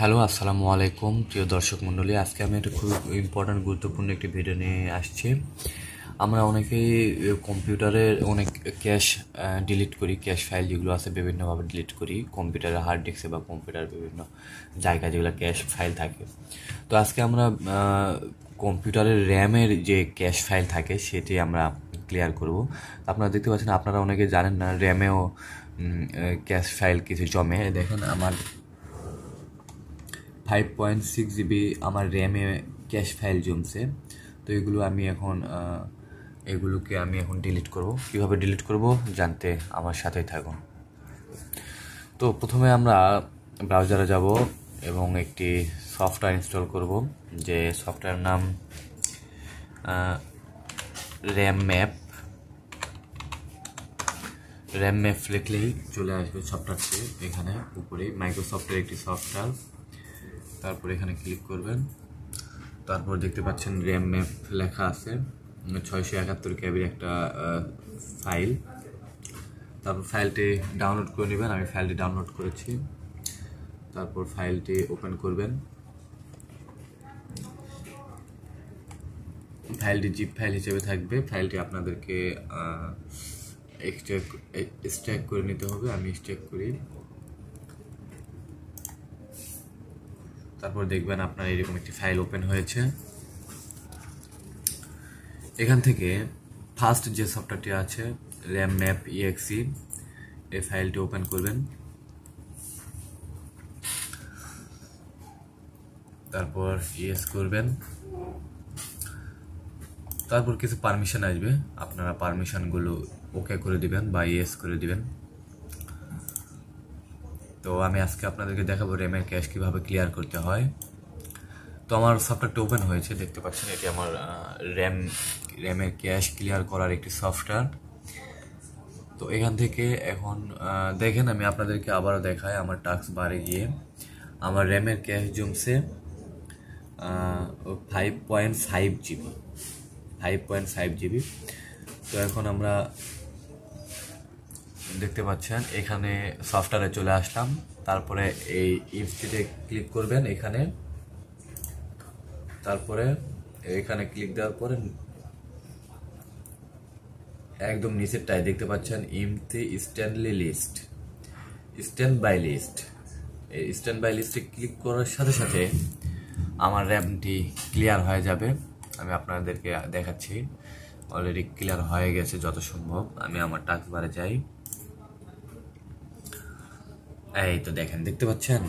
Hello, আসসালামু আলাইকুম প্রিয় দর্শক মণ্ডলী। আজকে আমি একটা খুব ইম্পর্ট্যান্ট গুরুত্বপূর্ণ একটি ভিডিও নিয়ে আসছি। আমরা অনেকেই কম্পিউটারের অনেক ক্যাশ ডিলিট করি, ক্যাশ ফাইল যেগুলো আছে বিভিন্নভাবে ডিলিট করি কম্পিউটারের হার্ড ডিস্কে বা কম্পিউটারের বিভিন্ন জায়গায় যেগুলো ক্যাশ ফাইল থাকে। তো আজকে আমরা কম্পিউটারের র্যামের যে ক্যাশ ফাইল থাকে সেটি আমরা ক্লিয়ার করব। আপনারা দেখতে পাচ্ছেন, আপনারা অনেকে জানেন না র্যামেও ক্যাশ ফাইল কিছু জমে। দেখেন আমার 5.6 জিবি আমার র্যামে ক্যাশ ফাইল জমছে। তো এগুলোকে আমি এখন ডিলিট করব। কিভাবে ডিলিট করব জানতে আমার সাথেই থাকুন। তো প্রথমে আমরা ব্রাউজারে যাব এবং একটি সফটওয়্যার ইনস্টল করব, যে সফটওয়্যার নাম র্যাম ম্যাপ লিখলেই চলে আসবে সফটওয়্যারটি। এখানে উপরেই মাইক্রোসফটের একটি সফটওয়্যার, তারপর এখানে ক্লিক করবেন। তারপর দেখতে পাচ্ছেন র্যাম ম্যাপ লেখা আছে, 671 কেবির একটা ফাইল। তারপর ফাইলটি ডাউনলোড করে নেবেন। আমি ফাইলটি ডাউনলোড করেছি। তারপর ফাইলটি ওপেন করবেন। ফাইলটি জিপ ফাইল হিসেবে থাকবে। ফাইলটি আপনাদেরকে এক্সট্রাক্ট করে নিতে হবে। আমি এক্সট্রাক্ট করি। তারপর দেখবেন আপনার এরকম একটি ফাইল ওপেন হয়েছে। এখান থেকে ফার্স্ট যে সফটওয়্যারটি আছে র্যাম ম্যাপ exe, এই ফাইলটি ওপেন করবেন। তারপর ইয়েস করবেন। তারপর কিছু পারমিশন আসবে, আপনারা পারমিশনগুলো ওকে করে দিবেন বা ইয়েস করে দিবেন। তো আমি আজকে আপনাদেরকে দেখাবো র্যামের ক্যাশ কিভাবে ক্লিয়ার করতে হয়। তো আমার সফটওয়্যারটা ওপেন হয়েছে, দেখতে পাচ্ছেন এটি আমার র্যামের ক্যাশ ক্লিয়ার করার একটি সফটওয়্যার। তো এখান থেকে এখন দেখেন, আমি আপনাদেরকে আবারও দেখাই। আমার টাস্ক বারে গিয়ে আমার র্যামের ক্যাশ জমছে 5.5 জিবি 5.5 জিবি। তো এখন আমরা দেখতে পাচ্ছেন এখানে সফটওয়্যারে চলে আসলাম। তারপরে এই ইফটিতে ক্লিক করবেন এখানে। তারপরে এখানে ক্লিক দেওয়ার পরে একদম নিচেরটায় দেখতে পাচ্ছেন ইমতি স্ট্যান্ড বাই লিস্ট। এই স্ট্যান্ড বাই লিস্টে ক্লিক করার সাথে সাথে আমার র্যামটি ক্লিয়ার হয়ে যাবে। আমি আপনাদেরকে দেখাচ্ছি, অলরেডি ক্লিয়ার হয়ে গেছে যত সম্ভব। আমি আমার টাস্ক বারে যাই। এই তো দেখেন, দেখতে পাচ্ছেন